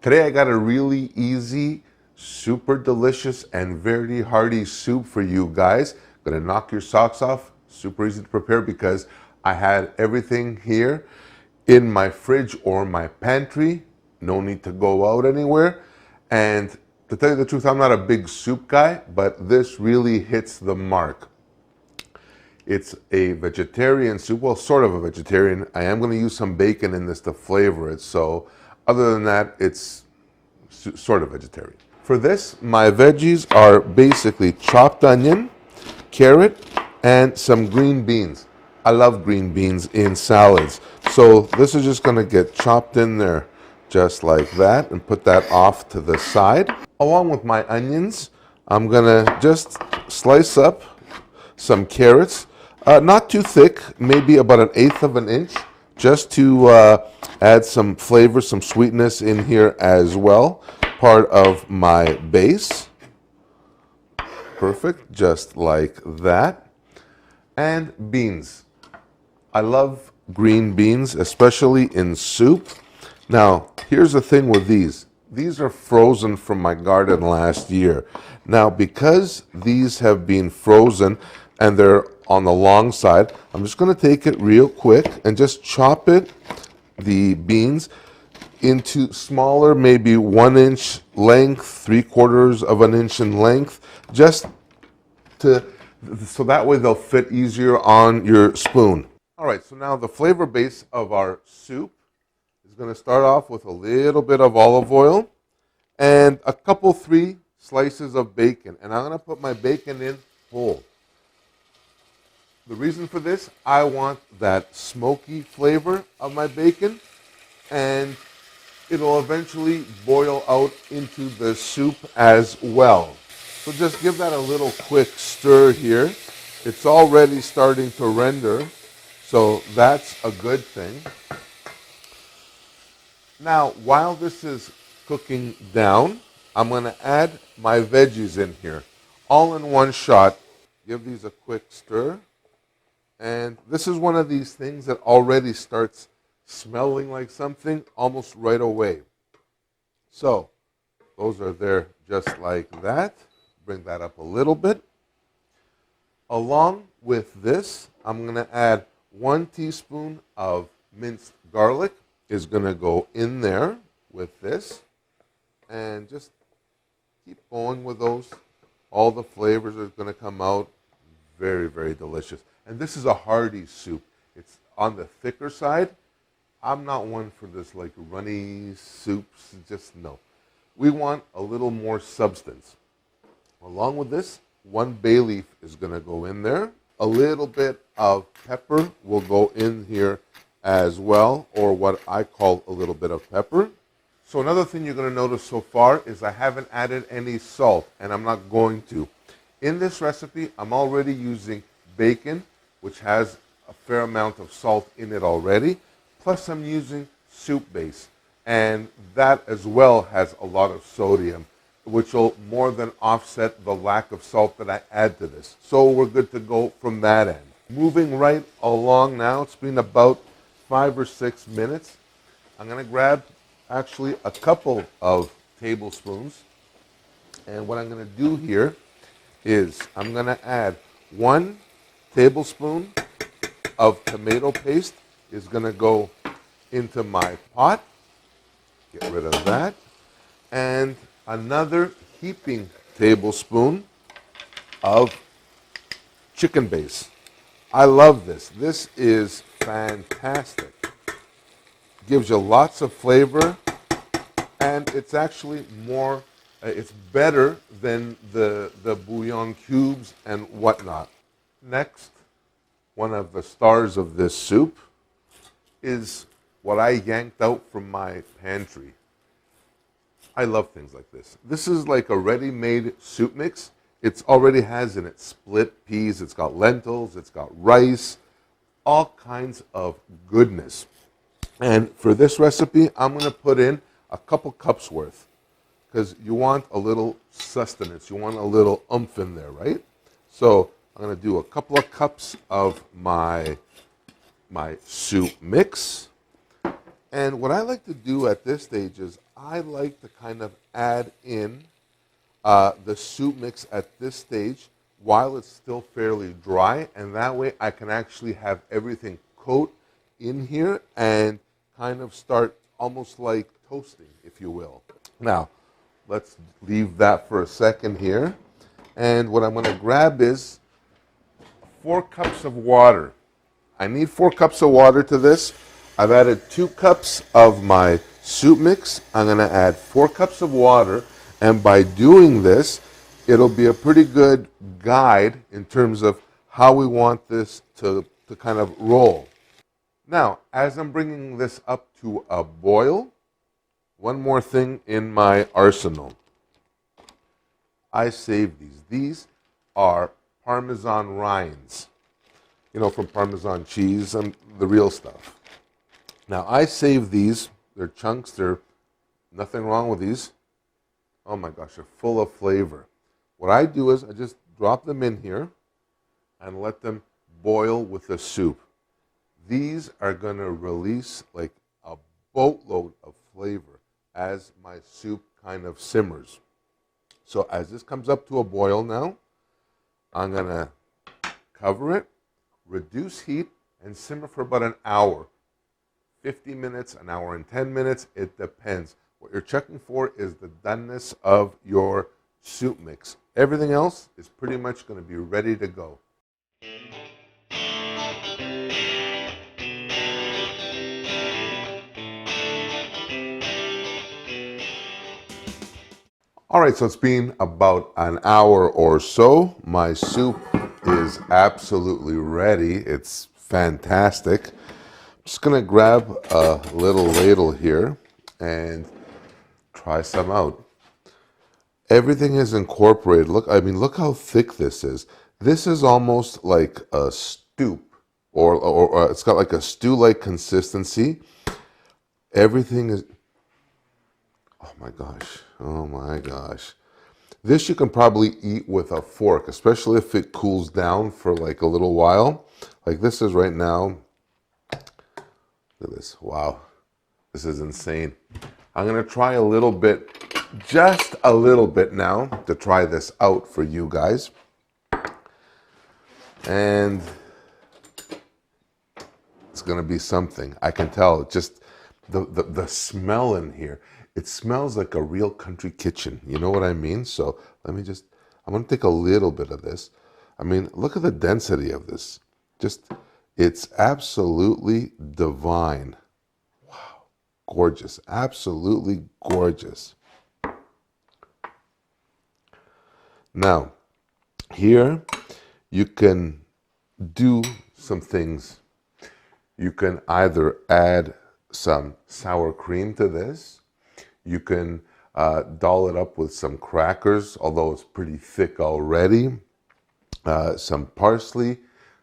Today I got a really easy, super delicious, and very hearty soup for you guys. Gonna knock your socks off. Super easy to prepare because I had everything here in my fridge or my pantry. No need to go out anywhere. And to tell you the truth, I'm not a big soup guy, but this really hits the mark. It's a vegetarian soup, well, sort of a vegetarian. I am going to use some bacon in this to flavor it. So other than that, it's sort of vegetarian. For this, my veggies are basically chopped onion, carrot, and some green beans. I love green beans in salads. So this is just going to get chopped in there just like that and put that off to the side. Along with my onions, I'm going to just slice up some carrots. Not too thick, maybe about 1/8 of an inch, just to add some flavor, some sweetness in here as well. Part of my base. Perfect, just like that. And beans. I love green beans, especially in soup. Now, here's the thing with these. These are frozen from my garden last year. Now, because these have been frozen and they're on the long side, I'm just going to take it real quick and just chop it, the beans, into smaller, maybe 1 inch length, 3/4 of an inch in length, just so that way they'll fit easier on your spoon. All right, so now the flavor base of our soup is going to start off with a little bit of olive oil and a couple, 3 slices of bacon. And I'm going to put my bacon in whole. The reason for this, I want that smoky flavor of my bacon, and it'll eventually boil out into the soup as well. So just give that a little quick stir here. It's already starting to render, so that's a good thing. Now, while this is cooking down, I'm going to add my veggies in here, all in one shot. Give these a quick stir. And this is one of these things that already starts smelling like something almost right away. So those are there just like that. Bring that up a little bit. Along with this, I'm going to add 1 teaspoon of minced garlic is going to go in there with this. And just keep going with those. All the flavors are going to come out. Very, very delicious. And this is a hearty soup. It's on the thicker side. I'm not one for this like runny soups, just no. We want a little more substance. Along with this, 1 bay leaf is going to go in there. A little bit of pepper will go in here as well, or what I call a little bit of pepper. So another thing you're going to notice so far is I haven't added any salt, and I'm not going to. In this recipe, I'm already using bacon, which has a fair amount of salt in it already, plus I'm using soup base, and that as well has a lot of sodium, which will more than offset the lack of salt that I add to this. So we're good to go from that end. Moving right along now, it's been about 5 or 6 minutes. I'm going to grab actually a couple of tablespoons, and what I'm going to do here is I'm going to add 1 tablespoon of tomato paste is going to go into my pot. Get rid of that. And another heaping tablespoon of chicken base. I love this. This is fantastic. Gives you lots of flavor, and it's actually more, it's better than the bouillon cubes and whatnot. Next, one of the stars of this soup is what I yanked out from my pantry. I love things like this. This is like a ready-made soup mix. It already has in it split peas, it's got lentils, it's got rice, all kinds of goodness. And for this recipe, I'm going to put in a couple cups worth because you want a little sustenance. You want a little oomph in there, right? So I'm going to do a couple of cups of my soup mix. And what I like to do at this stage is I like to kind of add in the soup mix at this stage while it's still fairly dry, and that way I can actually have everything coat in here and kind of start almost like toasting, if you will. Now, let's leave that for a second here. And what I'm going to grab is 4 cups of water. I need 4 cups of water to this. I've added 2 cups of my soup mix. I'm going to add 4 cups of water. And by doing this, it'll be a pretty good guide in terms of how we want this to kind of roll. Now, as I'm bringing this up to a boil, one more thing in my arsenal. I save these. These are Parmesan rinds, from Parmesan cheese and the real stuff. Now, I save these. They're chunks. They're nothing wrong with these. Oh my gosh, they're full of flavor. What I do is I just drop them in here and let them boil with the soup. These are going to release like a boatload of flavor as my soup kind of simmers. So as this comes up to a boil now, I'm going to cover it, reduce heat, and simmer for about an hour. 50 minutes, an hour and 10 minutes, it depends. What you're checking for is the doneness of your soup mix. Everything else is pretty much going to be ready to go. All right, so it's been about an hour or so. My soup is absolutely ready. It's fantastic. I'm just gonna grab a little ladle here and try some out. Everything is incorporated. Look how thick this is. This is almost like a soup, or it's got like a stew-like consistency. Everything is, oh my gosh. This you can probably eat with a fork, especially if it cools down for like a little while. Like this is right now. Look at this, wow. This is insane. I'm gonna try a little bit, just a little bit now, to try this out for you guys. And it's gonna be something. I can tell, just the smell in here. It smells like a real country kitchen. You know what I mean? So I'm gonna take a little bit of this. Look at the density of this. It's absolutely divine. Wow, gorgeous, absolutely gorgeous. Now, here you can do some things. You can either add some sour cream to this. You can doll it up with some crackers, although it's pretty thick already. Some parsley,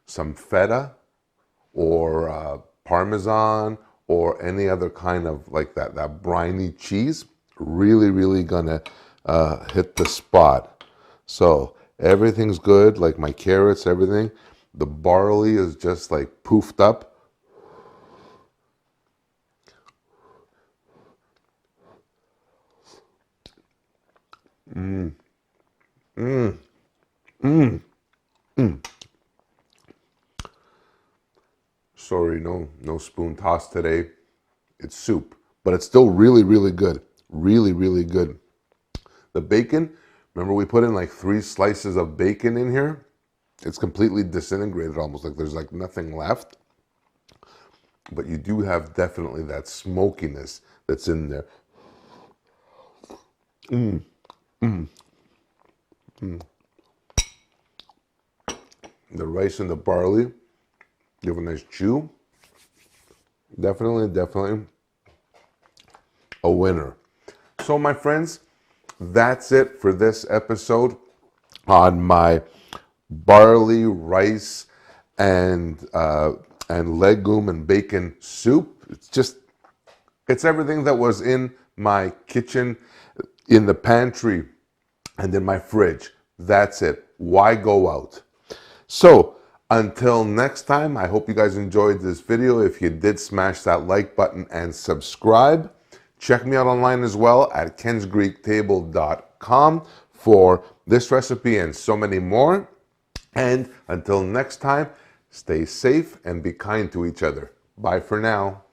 some feta, or Parmesan, or any other kind of like that briny cheese. Really, really gonna hit the spot. So everything's good, like my carrots, everything. The barley is just like poofed up. Sorry, no spoon toss today. It's soup, but it's still really, really good. Really, really good. The bacon, remember we put in like 3 slices of bacon in here? It's completely disintegrated almost, like there's like nothing left. But you do have definitely that smokiness that's in there. The rice and the barley give a nice chew. Definitely a winner. So my friends, that's it for this episode on my barley, rice, and legume and bacon soup. It's everything that was in my kitchen, in the pantry, and in my fridge. That's it. Why go out? So Until next time, I hope you guys enjoyed this video. If you did, smash that like button and subscribe. Check me out online as well at kensgreektable.com for this recipe and so many more. And until next time, stay safe and be kind to each other. Bye for now.